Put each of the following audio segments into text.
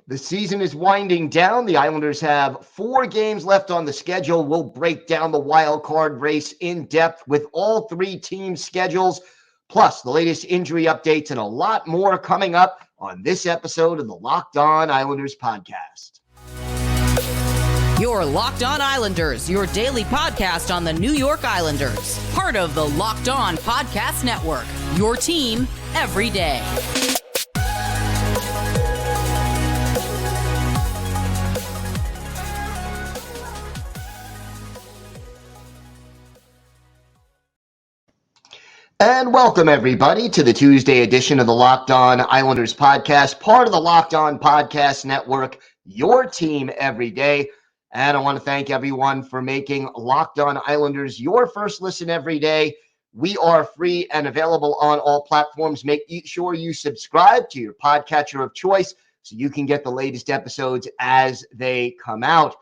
The season is winding down. The Islanders have 4 games left on the schedule. We'll break down the wild card race in depth with all 3 teams' schedules, plus the latest injury updates and a lot more coming up on this episode of the Locked On Islanders podcast. You're Locked On Islanders, your daily podcast on the New York Islanders. Part of the Locked On Podcast Network, your team every day. And welcome, everybody, to the Tuesday edition of the Locked On Islanders podcast, part of the Locked On Podcast Network, your team every day. And I want to thank everyone for making Locked On Islanders your first listen every day. We are free and available on all platforms. Make sure you subscribe to your podcatcher of choice so you can get the latest episodes as they come out.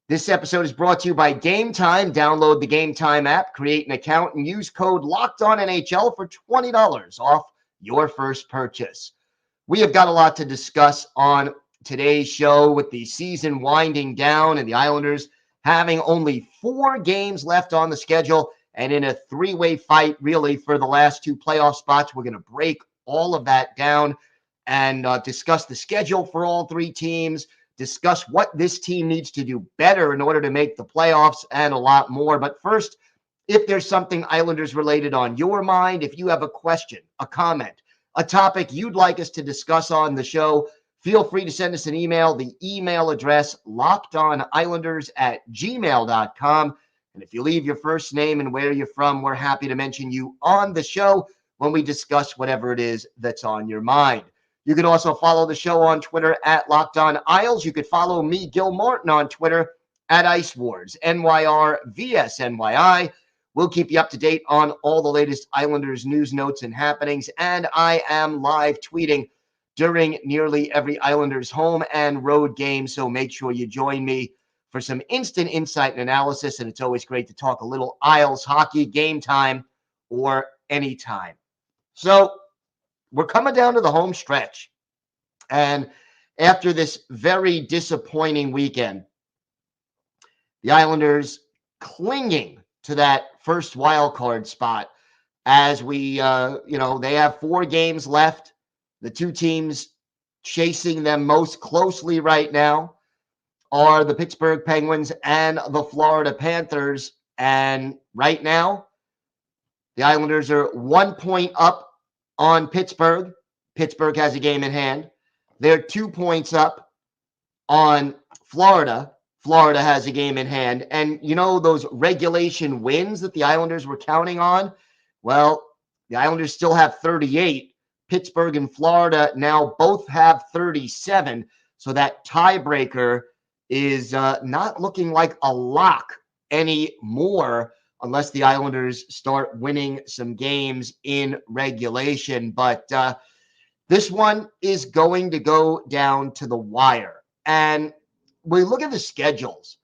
This episode is brought to you by Gametime. Download the Gametime app, create an account, and use code LOCKEDONNHL for $20 off your first purchase. We have got a lot to discuss on today's show with the season winding down and the Islanders having only 4 games left on the schedule and in a 3-way fight really for the last 2 playoff spots. We're going to break all of that down and discuss the schedule for all 3 teams, discuss what this team needs to do better in order to make the playoffs, and a lot more. But first, if there's something Islanders related on your mind, if you have a question, a comment, a topic you'd like us to discuss on the show, feel free to send us an email. The email address, lockedonislanders@gmail.com. And if you leave your first name and where you're from, we're happy to mention you on the show when we discuss whatever it is that's on your mind. You can also follow the show on Twitter at Locked On Isles. You could follow me, Gil Martin, on Twitter at Ice Wars, NYRVSNYI. We'll keep you up to date on all the latest Islanders news, notes, and happenings. And I am live tweeting during nearly every Islanders home and road game. So make sure you join me for some instant insight and analysis. And it's always great to talk a little Isles hockey, game time, or anytime. So we're coming down to the home stretch. And after this very disappointing weekend, the Islanders clinging to that first wild card spot as they have 4 games left. The 2 teams chasing them most closely right now are the Pittsburgh Penguins and the Florida Panthers. And right now, the Islanders are 1 point up on Pittsburgh. Pittsburgh has a game in hand. They're 2 points up on Florida. Florida has a game in hand. And you know those regulation wins that the Islanders were counting on? Well, the Islanders still have 38. Pittsburgh and Florida now both have 37. So that tiebreaker is not looking like a lock anymore, unless the Islanders start winning some games in regulation. But this one is going to go down to the wire. And we look at the schedules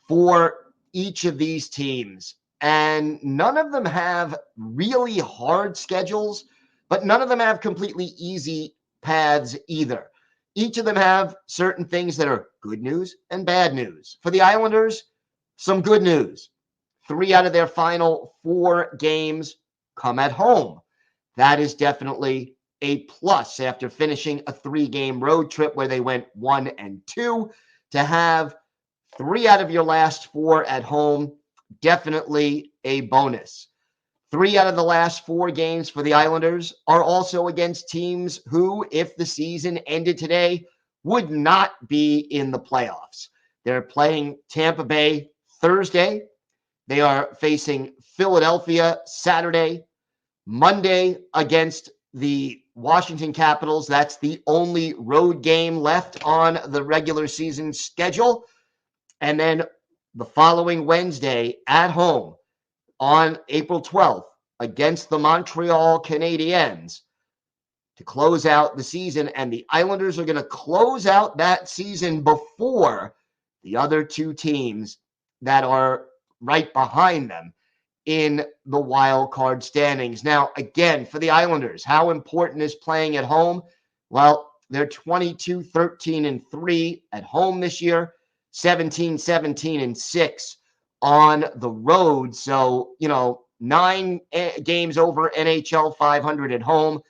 for each of these teams, and none of them have really hard schedules, but none of them have completely easy paths either. Each of them have certain things that are good news and bad news. For the Islanders, some good news. 3 out of their final 4 games come at home. That is definitely a plus after finishing a 3-game road trip where they went 1-2. To have 3 out of your last 4 at home, definitely a bonus. 3 out of the last 4 games for the Islanders are also against teams who, if the season ended today, would not be in the playoffs. They're playing Tampa Bay Thursday. They are facing Philadelphia Saturday, Monday against the Washington Capitals. That's the only road game left on the regular season schedule. And then the following Wednesday at home on April 12th against the Montreal Canadiens to close out the season. And the Islanders are going to close out that season before the other 2 teams that are right behind them in the wild card standings. Now, again, for the Islanders, how important is playing at home? Well, They're 22-13-3 at home this year, 17-17-6 on the road. So, 9 games over NHL 500 at home,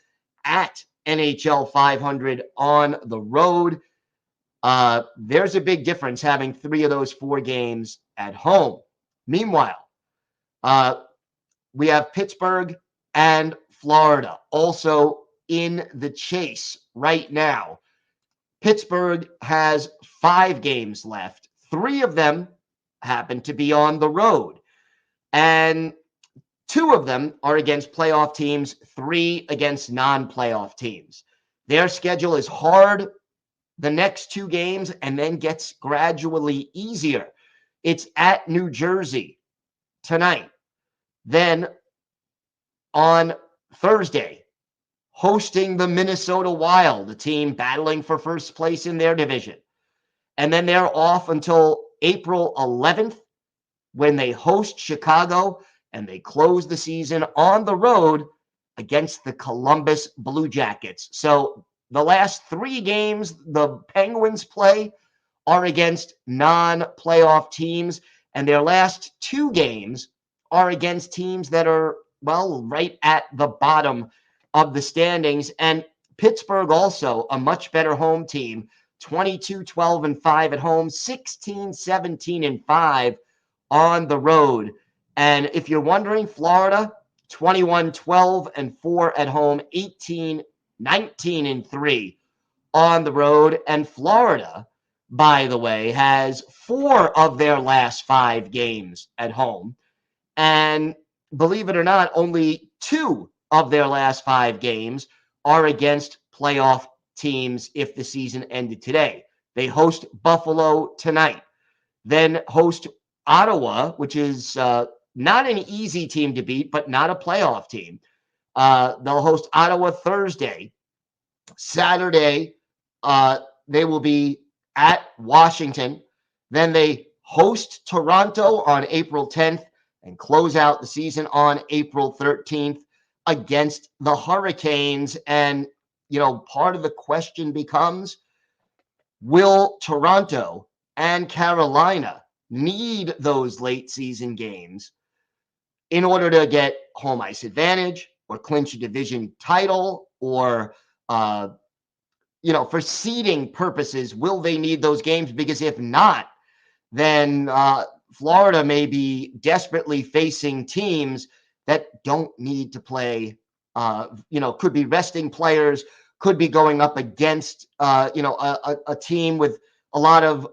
at NHL 500 on the road. There's a big difference having 3 of those 4 games at home. Meanwhile, we have Pittsburgh and Florida also in the chase right now. Pittsburgh has 5 games left. 3 of them happen to be on the road. And 2 of them are against playoff teams, 3 against non-playoff teams. Their schedule is hard the next 2 games and then gets gradually easier. It's at New Jersey tonight. Then on Thursday, hosting the Minnesota Wild, a team battling for first place in their division. And then they're off until April 11th when they host Chicago and they close the season on the road against the Columbus Blue Jackets. So the last 3 games the Penguins play are against non-playoff teams, and their last 2 games are against teams that are, well, right at the bottom of the standings. And Pittsburgh also a much better home team, 22-12-5 at home, 16-17-5 on the road. And if you're wondering, Florida 21-12-4 at home, 18-19-3 on the road. And Florida, by the way, has 4 of their last 5 games at home. And believe it or not, only 2 of their last 5 games are against playoff teams if the season ended today. They host Buffalo tonight, then host Ottawa, which is not an easy team to beat, but not a playoff team. They'll host Ottawa Thursday. Saturday, they will be at Washington. Then they host Toronto on April 10th and close out the season on April 13th against the Hurricanes. And, part of the question becomes, will Toronto and Carolina need those late season games in order to get home ice advantage or clinch a division title, or for seeding purposes, will they need those games? Because if not, then Florida may be desperately facing teams that don't need to play, could be resting players, could be going up against, a team with a lot of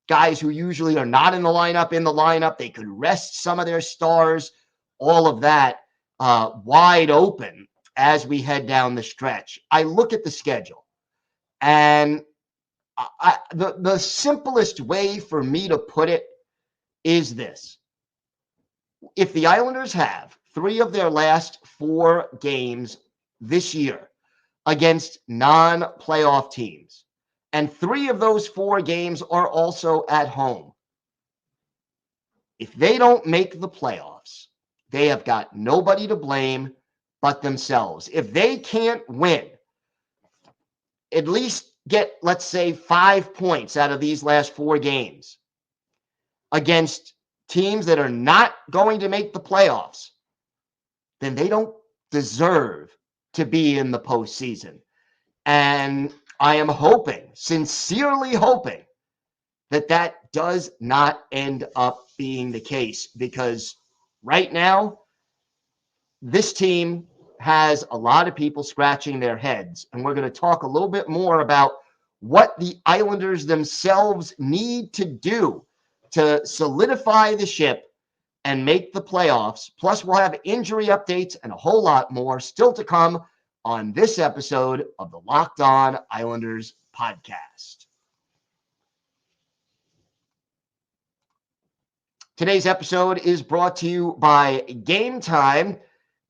guys who usually are not in the lineup. They could rest some of their stars, all of that wide open as we head down the stretch. I look at the schedule, and the simplest way for me to put it is this. If the Islanders have 3 of their last 4 games this year against non-playoff teams, and 3 of those 4 games are also at home, if they don't make the playoffs, they have got nobody to blame but themselves. If they can't win, at least get, let's say, 5 points out of these last 4 games against teams that are not going to make the playoffs, then they don't deserve to be in the postseason. And I am hoping, sincerely hoping, that does not end up being the case, because right now, this team has a lot of people scratching their heads. And we're going to talk a little bit more about what the Islanders themselves need to do to solidify the ship and make the playoffs. Plus, we'll have injury updates and a whole lot more still to come on this episode of the Locked On Islanders podcast. Today's episode is brought to you by Gametime.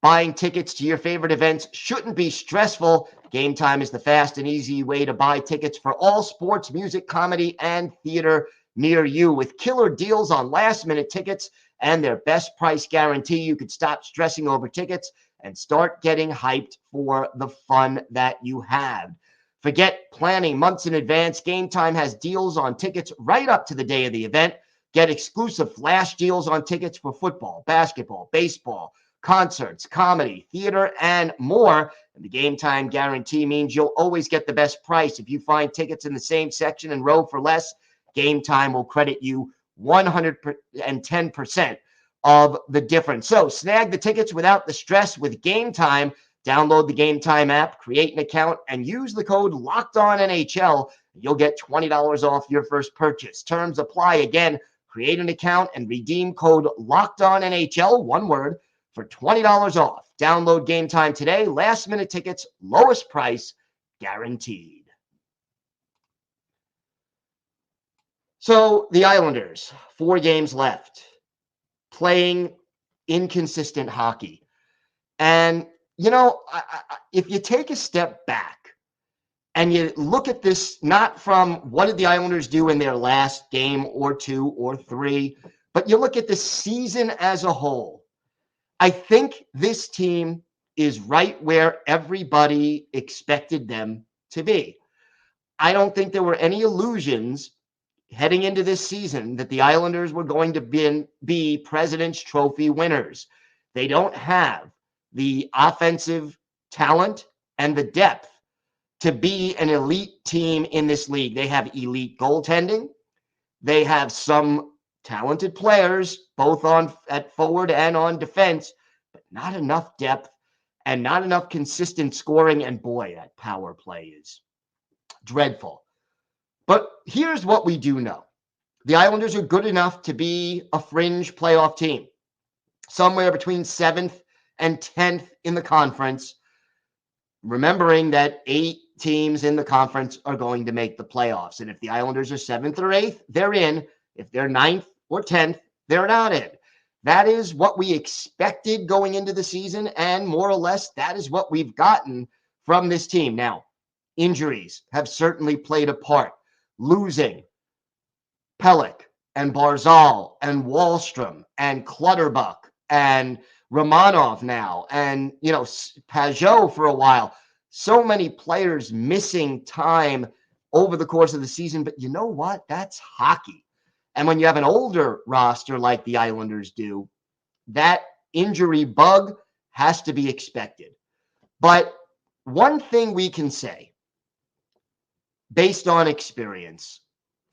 Buying tickets to your favorite events shouldn't be stressful. Gametime is the fast and easy way to buy tickets for all sports, music, comedy, and theater near you. With killer deals on last-minute tickets and their best price guarantee, you could stop stressing over tickets and start getting hyped for the fun that you have. Forget planning months in advance. Gametime has deals on tickets right up to the day of the event. Get exclusive flash deals on tickets for football, basketball, baseball, concerts, comedy, theater, and more. And the Gametime guarantee means you'll always get the best price. If you find tickets in the same section and row for less, Gametime will credit you 110% of the difference. So snag the tickets without the stress with Gametime. Download the Gametime app, create an account, and use the code LOCKEDONNHL. You'll get $20 off your first purchase. Terms apply. Again, create an account and redeem code LOCKEDONNHL, one word, for $20 off. Download Gametime today. Last-minute tickets, lowest price, guaranteed. So the Islanders, 4 games left, playing inconsistent hockey. And, if you take a step back and you look at this not from what did the Islanders do in their last game or 2 or 3, but you look at the season as a whole, I think this team is right where everybody expected them to be. I don't think there were any illusions heading into this season that the Islanders were going to be President's Trophy winners. They don't have the offensive talent and the depth to be an elite team in this league. They have elite goaltending. They have some talented players, both at forward and on defense, but not enough depth and not enough consistent scoring. And boy, that power play is dreadful. But here's what we do know. The Islanders are good enough to be a fringe playoff team, somewhere between 7th and 10th in the conference, remembering that 8 teams in the conference are going to make the playoffs. And if the Islanders are 7th or 8th, they're in. If they're 9th or 10th, they're not in. That is what we expected going into the season, and more or less that is what we've gotten from this team. Now, injuries have certainly played a part. Losing Pelech and Barzal and Wahlstrom and Clutterbuck and Romanov now and, Pajot for a while. So many players missing time over the course of the season. But you know what? That's hockey. And when you have an older roster like the Islanders do, that injury bug has to be expected. But one thing we can say, based on experience,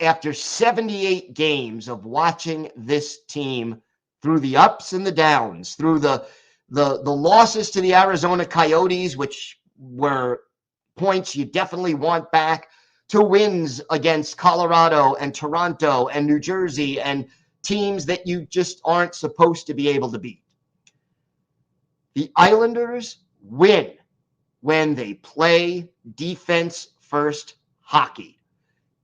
after 78 games of watching this team through the ups and the downs, through the losses to the Arizona Coyotes, which were points you definitely want back, to wins against Colorado and Toronto and New Jersey and teams that you just aren't supposed to be able to beat. The Islanders win when they play defense-first hockey.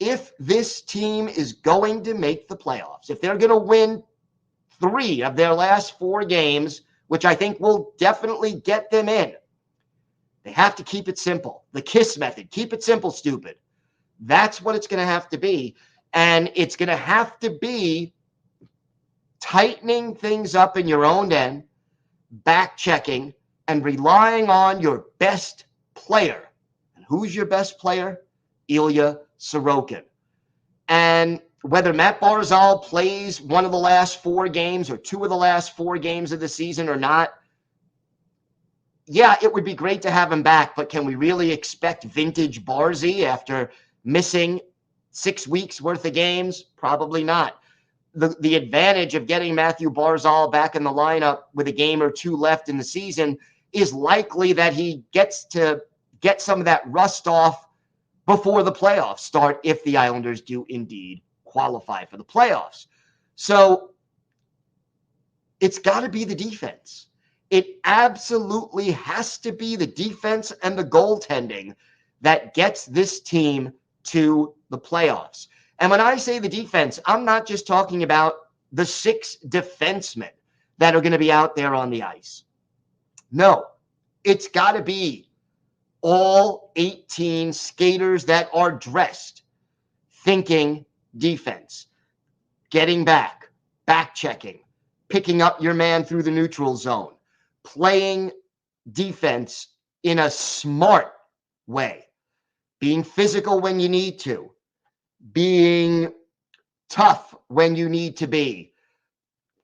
If this team is going to make the playoffs, if they're going to win 3 of their last 4 games, which I think will definitely get them in, they have to keep it simple. The KISS method. Keep it simple, stupid. That's what it's going to have to be. And it's going to have to be tightening things up in your own end, back checking, and relying on your best player. And who's your best player? Ilya Sorokin. And whether Matt Barzal plays one of the last 4 games or 2 of the last 4 games of the season or not, yeah, it would be great to have him back, but can we really expect vintage Barzy after missing 6 weeks worth of games? Probably not. The advantage of getting Mathew Barzal back in the lineup with a game or 2 left in the season is likely that he gets to get some of that rust off before the playoffs start, if the Islanders do indeed qualify for the playoffs. So it's got to be the defense. It absolutely has to be the defense and the goaltending that gets this team to the playoffs. And when I say the defense, I'm not just talking about the 6 defensemen that are going to be out there on the ice. No, it's got to be all 18 skaters that are dressed, thinking defense, getting back checking, picking up your man through the neutral zone, playing defense in a smart way. being physical when you need to, being tough when you need to be,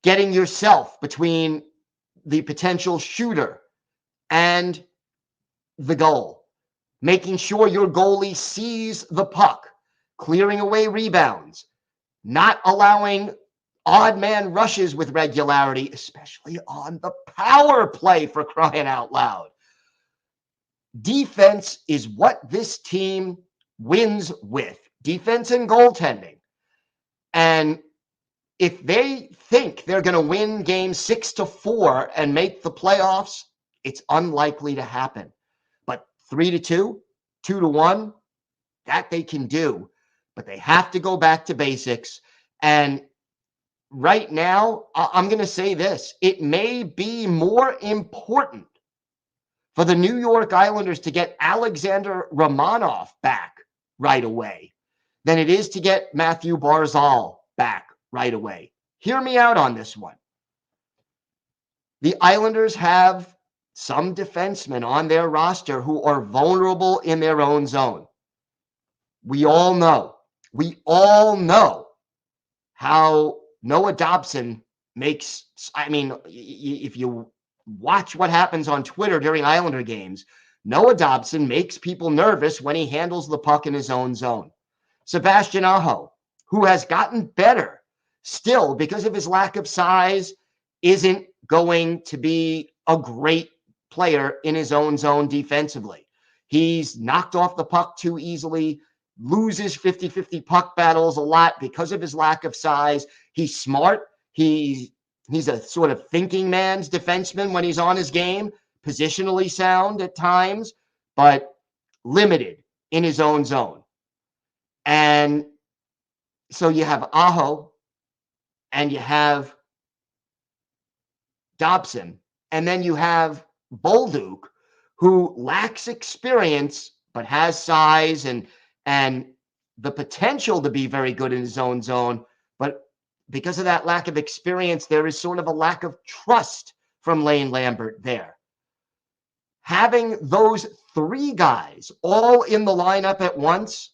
getting yourself between the potential shooter and the goal, making sure your goalie sees the puck, clearing away rebounds, not allowing odd man rushes with regularity, especially on the power play, for crying out loud. Defense is what this team wins with. Defense and goaltending. And if they think they're going to win game 6-4 and make the playoffs, it's unlikely to happen. But 3-2, 2-1, that they can do. But they have to go back to basics. And right now, I'm going to say this. It may be more important for the New York Islanders to get Alexander Romanov back right away than it is to get Mathew Barzal back right away. Hear me out on this one. The Islanders have some defensemen on their roster who are vulnerable in their own zone. We all know how Noah Dobson makes, if you watch what happens on Twitter during Islander games, Noah Dobson makes people nervous when he handles the puck in his own zone. Sebastian Aho, who has gotten better, still, because of his lack of size, isn't going to be a great player in his own zone defensively. He's knocked off the puck too easily, loses 50-50 puck battles a lot because of his lack of size. He's smart. He's a sort of thinking man's defenseman when he's on his game, positionally sound at times, but limited in his own zone. And so you have Aho and you have Dobson, and then you have Bolduc, who lacks experience but has size and the potential to be very good in his own zone. But because of that lack of experience, there is sort of a lack of trust from Lane Lambert there. Having those three guys all in the lineup at once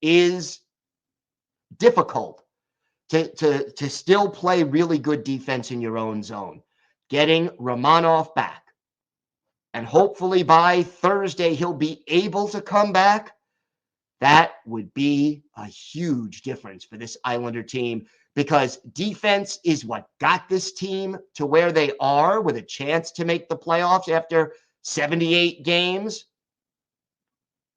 is difficult to still play really good defense in your own zone. Getting Romanov back, and hopefully by Thursday he'll be able to come back. That would be a huge difference for this Islander team, because defense is what got this team to where they are with a chance to make the playoffs after 78 games.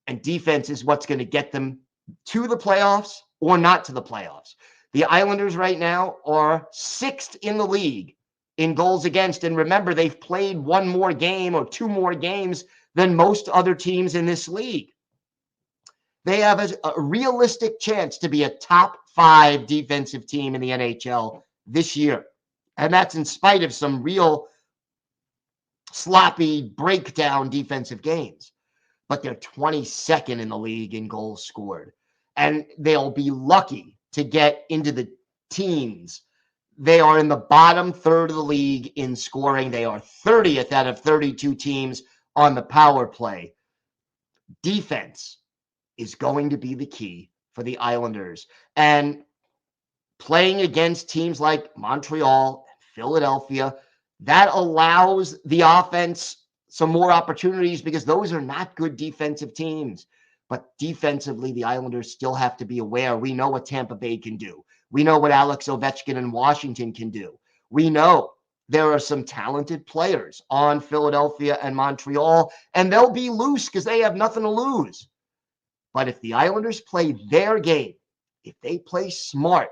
And defense is what's going to get them to the playoffs or not to the playoffs. The Islanders right now are 6th in the league in goals against. And remember, they've played one more game or two more games than most other teams in this league. They have a realistic chance to be a top 5 defensive team in the NHL this year. And that's in spite of some real sloppy breakdown defensive games. But they're 22nd in the league in goals scored. And they'll be lucky to get into the teens. They are in the bottom third of the league in scoring. They are 30th out of 32 teams on the power play. Defense is going to be the key for the Islanders. And playing against teams like Montreal and Philadelphia, that allows the offense some more opportunities, because those are not good defensive teams. But defensively, the Islanders still have to be aware. We know what Tampa Bay can do. We know what Alex Ovechkin in Washington can do. We know there are some talented players on Philadelphia and Montreal, and they'll be loose because they have nothing to lose. But if the Islanders play their game, if they play smart,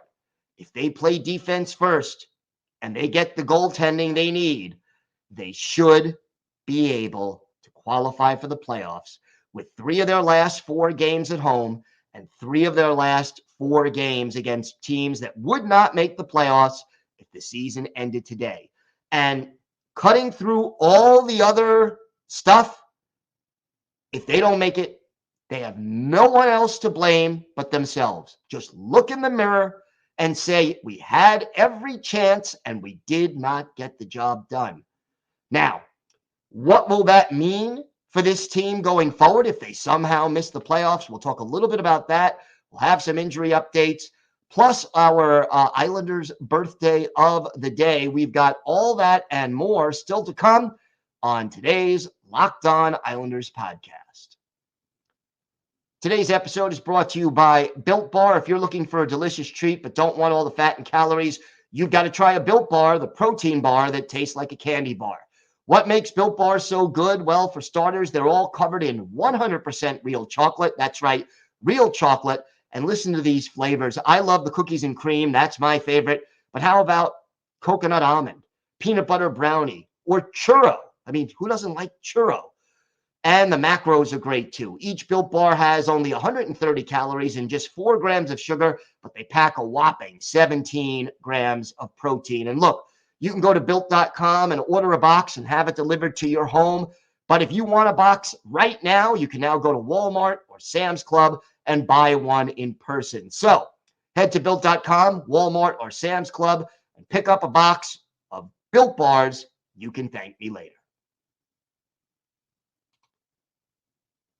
if they play defense first, and they get the goaltending they need, they should be able to qualify for the playoffs with 3 of their last 4 games at home and 3 of their last 4 games against teams that would not make the playoffs if the season ended today. And cutting through all the other stuff, if they don't make it, they have no one else to blame but themselves. Just look in the mirror and say, we had every chance and we did not get the job done. Now, what will that mean for this team going forward if they somehow miss the playoffs. We'll talk a little bit about that. We'll have some injury updates, plus our Islanders birthday of the day. We've got all that and more still to come on today's Locked On Islanders podcast. Today's episode is brought to you by Built Bar. If you're looking for a delicious treat but don't want all the fat and calories, you've got to try a Built Bar, the protein bar that tastes like a candy bar. What makes Built Bar so good? Well, for starters, they're all covered in 100% real chocolate. That's right, real chocolate. And listen to these flavors. I love the cookies and cream. That's my favorite. But how about coconut almond, peanut butter brownie, or churro? I mean, who doesn't like churro? And the macros are great too. Each Built Bar has only 130 calories and just 4 grams of sugar, but they pack a whopping 17 grams of protein. And look, you can go to Built.com and order a box and have it delivered to your home. But if you want a box right now, you can now go to Walmart or Sam's Club and buy one in person. So head to Built.com, Walmart, or Sam's Club and pick up a box of Built Bars. You can thank me later.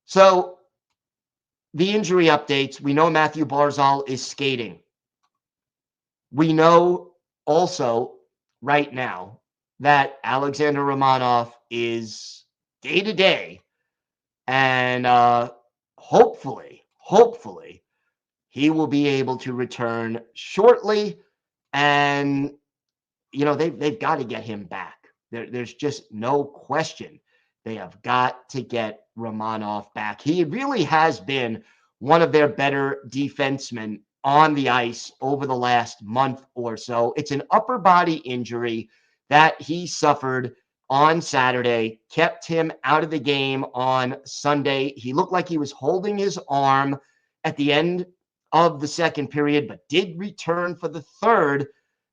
So the injury updates, we know Mathew Barzal is skating. We know also right now that Alexander Romanov is day-to-day, and hopefully, he will be able to return shortly. And, you know, they've got to get him back. There's just no question. They have got to get Romanov back. He really has been one of their better defensemen on the ice over the last month or so. It's an upper body injury that he suffered on Saturday, kept him out of the game on Sunday. He looked like he was holding his arm at the end of the second period, but did return for the third.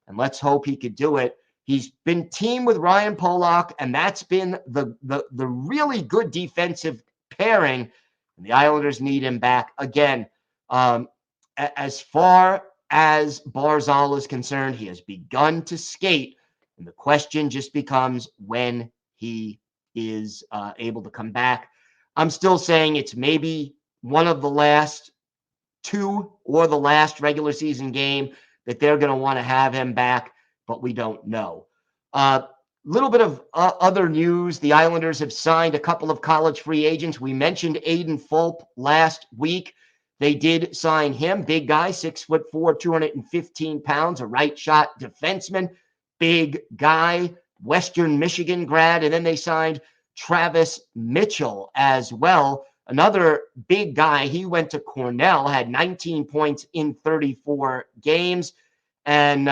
And let's hope he could do it. He's been teamed with Ryan Pollock, and that's been the really good defensive pairing. And the Islanders need him back again. As far as Barzal is concerned, he has begun to skate. And the question just becomes when he is able to come back. I'm still saying it's maybe one of the last 2 or the last regular season game that they're going to want to have him back, but we don't know. Little bit of other news. The Islanders have signed a couple of college free agents. We mentioned Aiden Fulp last week. They did sign him. Big guy, 6'4", 215 pounds, a right shot defenseman. Big guy, Western Michigan grad. And then they signed Travis Mitchell as well. Another big guy. He went to Cornell, had 19 points in 34 games. And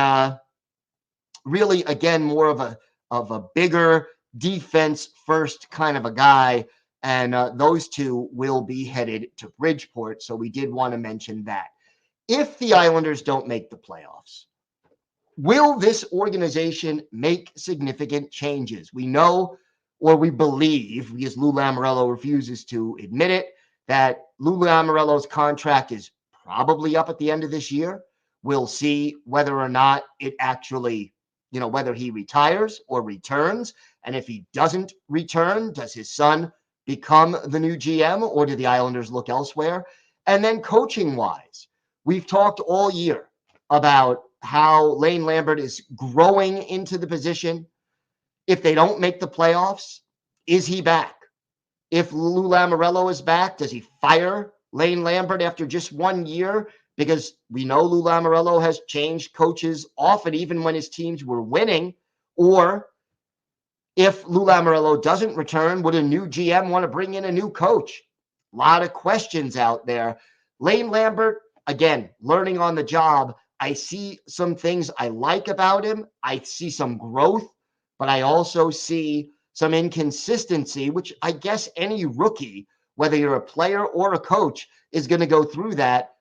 really, again, more of a bigger defense first kind of a guy. And those two will be headed to Bridgeport. So we did want to mention that. If the Islanders don't make the playoffs, will this organization make significant changes? We know, or we believe, because Lou Lamoriello refuses to admit it, that Lou Lamoriello's contract is probably up at the end of this year. We'll see whether or not it actually, whether he retires or returns. And if he doesn't return, does his son become the new GM, or do the Islanders look elsewhere? And then coaching-wise, we've talked all year about how Lane Lambert is growing into the position. If they don't make the playoffs, is he back? If Lou Lamoriello is back, does he fire Lane Lambert after just 1 year? Because we know Lou Lamoriello has changed coaches often, even when his teams were winning. Or if Lou Lamoriello doesn't return, would a new GM want to bring in a new coach? A lot of questions out there. Lane Lambert, again, learning on the job. I see some things I like about him. I see some growth, but I also see some inconsistency, which I guess any rookie, whether you're a player or a coach, is going to go through that.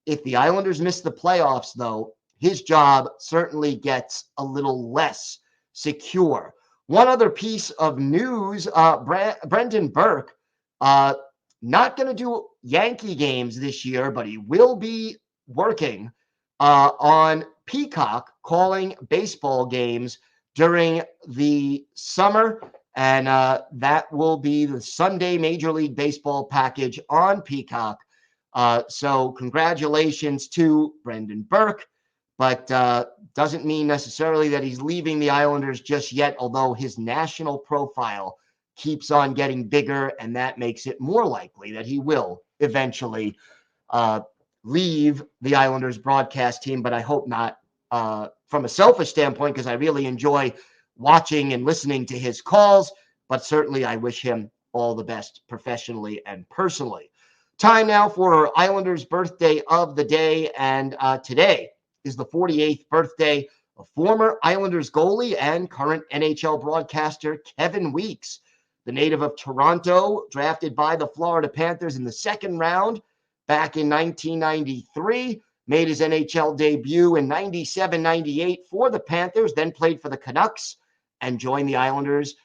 If the Islanders miss the playoffs, though, his job certainly gets a little less secure. One other piece of news, Brendan Burke, not going to do Yankee games this year, but he will be working on Peacock, calling baseball games during the summer. And that will be the Sunday Major League Baseball package on Peacock. So congratulations to Brendan Burke, but doesn't mean necessarily that he's leaving the Islanders just yet, although his national profile keeps on getting bigger, and that makes it more likely that he will eventually leave the Islanders broadcast team, but I hope not from a selfish standpoint, because I really enjoy watching and listening to his calls, but certainly I wish him all the best professionally and personally. Time now for our Islanders birthday of the day, and today is the 48th birthday of former Islanders goalie and current NHL broadcaster Kevin Weekes, the native of Toronto, drafted by the Florida Panthers in the second round back in 1993, made his NHL debut in 97-98 for the Panthers, then played for the Canucks and joined the Islanders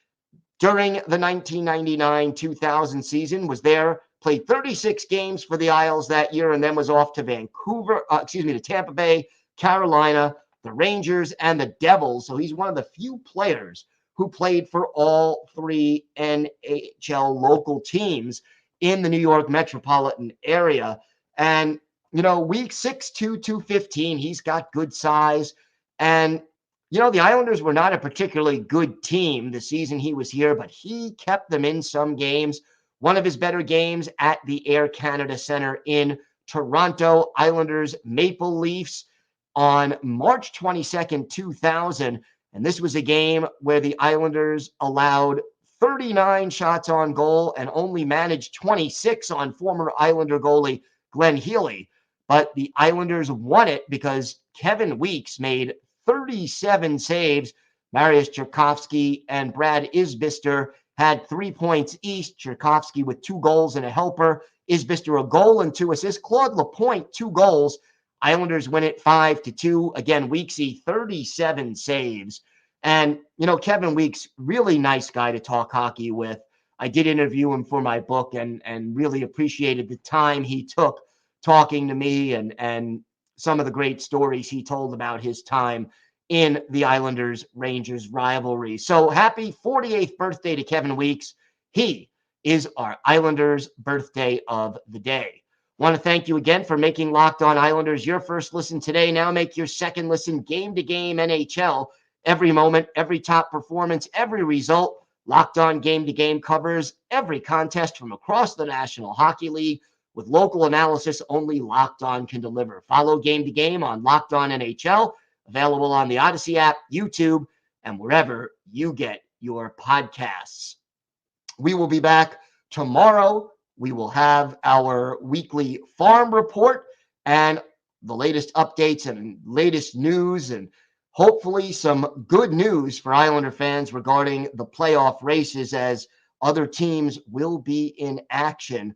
during the 1999-2000 season, was there, played 36 games for the Isles that year, and then was off to to Tampa Bay, Carolina, the Rangers, and the Devils. So he's one of the few players who played for all three NHL local teams in the New York metropolitan area. And, you know, Weekes 6'2", 215, he's got good size. And, you know, the Islanders were not a particularly good team the season he was here, but he kept them in some games. One of his better games at the Air Canada Centre in Toronto, Islanders Maple Leafs on March 22nd, 2000. And this was a game where the Islanders allowed 39 shots on goal and only managed 26 on former Islander goalie Glenn Healy. But the Islanders won it because Kevin Weekes made 37 saves. Mariusz Czerkowski and Brad Isbister had 3 points each. Czerkowski with 2 goals and a helper. Isbister a goal and 2 assists. Claude Lapointe 2 goals. Islanders win it 5-2. Again, Weekesy 37 saves. And, you know, Kevin Weekes, really nice guy to talk hockey with. I did interview him for my book and really appreciated the time he took talking to me and some of the great stories he told about his time in the Islanders-Rangers rivalry. So happy 48th birthday to Kevin Weekes. He is our Islanders birthday of the day. Want to thank you again for making Locked On Islanders your first listen today. Now make your second listen game-to-game NHL. Every moment, every top performance, every result. Locked On Game-to-Game covers every contest from across the National Hockey League with local analysis only Locked On can deliver. Follow Game-to-Game on Locked On NHL, available on the Odyssey app, YouTube, and wherever you get your podcasts. We will be back tomorrow. We will have our weekly farm report and the latest updates and latest news, and hopefully some good news for Islander fans regarding the playoff races, as other teams will be in action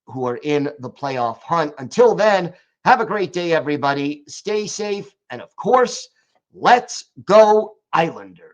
who are in the playoff hunt. Until then, have a great day, everybody. Stay safe. And of course, let's go Islanders.